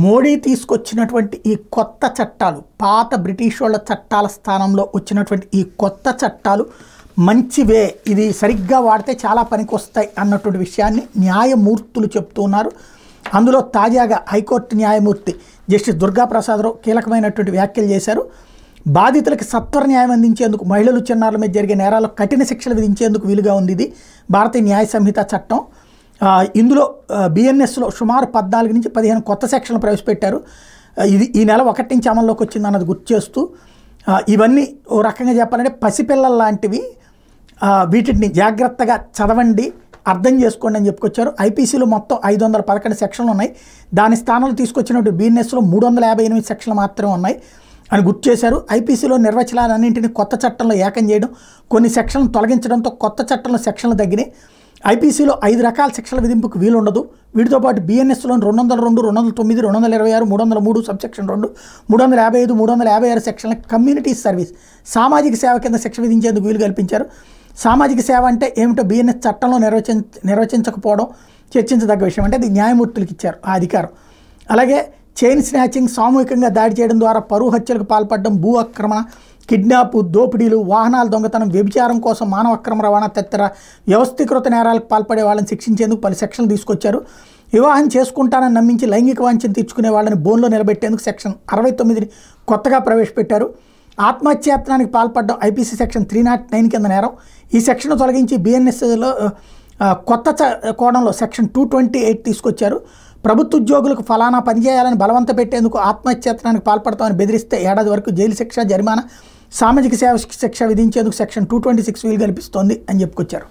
మోడీ తీసుకొచ్చినటువంటి ఈ కొత్త చట్టాలు, పాత బ్రిటిష్ వాళ్ళ చట్టాల స్థానంలో వచ్చినటువంటి ఈ కొత్త చట్టాలు మంచివే, ఇది సరిగ్గా వాడితే చాలా పనికొస్తాయి అన్నటువంటి విషయాన్ని న్యాయమూర్తులు చెప్తున్నారు. అందులో తాజాగా హైకోర్టు న్యాయమూర్తి జస్టిస్ దుర్గాప్రసాదరావు కీలకమైనటువంటి వ్యాఖ్యలు చేశారు. బాధితులకు సత్వర న్యాయం అందించేందుకు, మహిళలు చిన్నారుల మీద జరిగే నేరాలకు కఠిన శిక్షలు విధించేందుకు వీలుగా ఉంది ఇది భారతీయ న్యాయ సంహిత చట్టం. ఇందులో బిఎన్ఎస్లో సుమారు 14 నుంచి 15 కొత్త సెక్షన్లు ప్రవేశపెట్టారు. ఇది ఈ నెల 1 నుంచి అమల్లోకి వచ్చింది అన్నది గుర్తు చేస్తూ, ఇవన్నీ ఓ రకంగా చెప్పాలంటే పసిపిల్లల లాంటివి, వీటిని జాగ్రత్తగా చదవండి, అర్థం చేసుకోండి అని చెప్పుకొచ్చారు. ఐపీసీలో మొత్తం 511 సెక్షన్లు ఉన్నాయి. దాని స్థానంలో తీసుకొచ్చినట్టు బిఎన్ఎస్లో 358 సెక్షన్లు మాత్రమే ఉన్నాయి అని గుర్తు చేశారు. ఐపీసీలో నిర్వచనాలన్నింటినీ కొత్త చట్టంలో ఏకం చేయడం, కొన్ని సెక్షన్లు తొలగించడంతో కొత్త చట్టంలో సెక్షన్లు తగ్గినాయి. ఐపీసీలో 5 రకాల శిక్షల విధింపుకు వీలుండదు. వీటితో పాటు బిఎన్ఎస్లోని 202, 209, 226, 303 సబ్సెక్షన్ 2, 355, 356 సెక్షన్ల కమ్యూనిటీ సర్వీస్, సామాజిక సేవ కింద శిక్ష విధించేందుకు వీలు కల్పించారు. సామాజిక సేవ అంటే ఏమిటో బిఎన్ఎస్ చట్టంలో నిర్వచించకపోవడం చర్చించదగ్గ విషయం. అంటే అది న్యాయమూర్తులకు ఇచ్చారు ఆ అధికారం. అలాగే చైన్ స్నాచింగ్, సామూహికంగా దాడి చేయడం ద్వారా పరువు హత్యలకు పాల్పడడం, భూ ఆక్రమణ, కిడ్నాప్, దోపిడీలు, వాహనాల దొంగతనం, వ్యభిచారం కోసం మానవ అక్రమ రవాణా తదితర వ్యవస్థీకృత నేరాలకు పాల్పడే వాళ్ళని శిక్షించేందుకు పలు సెక్షన్లు తీసుకొచ్చారు. వివాహం చేసుకుంటానని నమ్మించి లైంగిక వాంఛను తీర్చుకునే వాళ్ళని బోన్లో నిలబెట్టేందుకు సెక్షన్ 69ని కొత్తగా ప్రవేశపెట్టారు. ఆత్మహత్యాయత్నానికి పాల్పడడం ఐపీసీ సెక్షన్ 309 కింద నేరం. ఈ సెక్షన్ తొలగించి బిఎన్ఎస్లో కొత్త కోణంలో సెక్షన్ 228 తీసుకొచ్చారు. ప్రభుత్వ ఉద్యోగులకు ఫలానా పనిచేయాలని బలవంత పెట్టేందుకు ఆత్మహత్యాయత్నానికి పాల్పడతామని బెదిరిస్తే ఏడాది వరకు జైలు శిక్ష, జరిమానా, సామాజిక సేవ శిక్ష విధించేందుకు సెక్షన్ 226 వీలు కల్పిస్తోంది అని చెప్పుకొచ్చారు.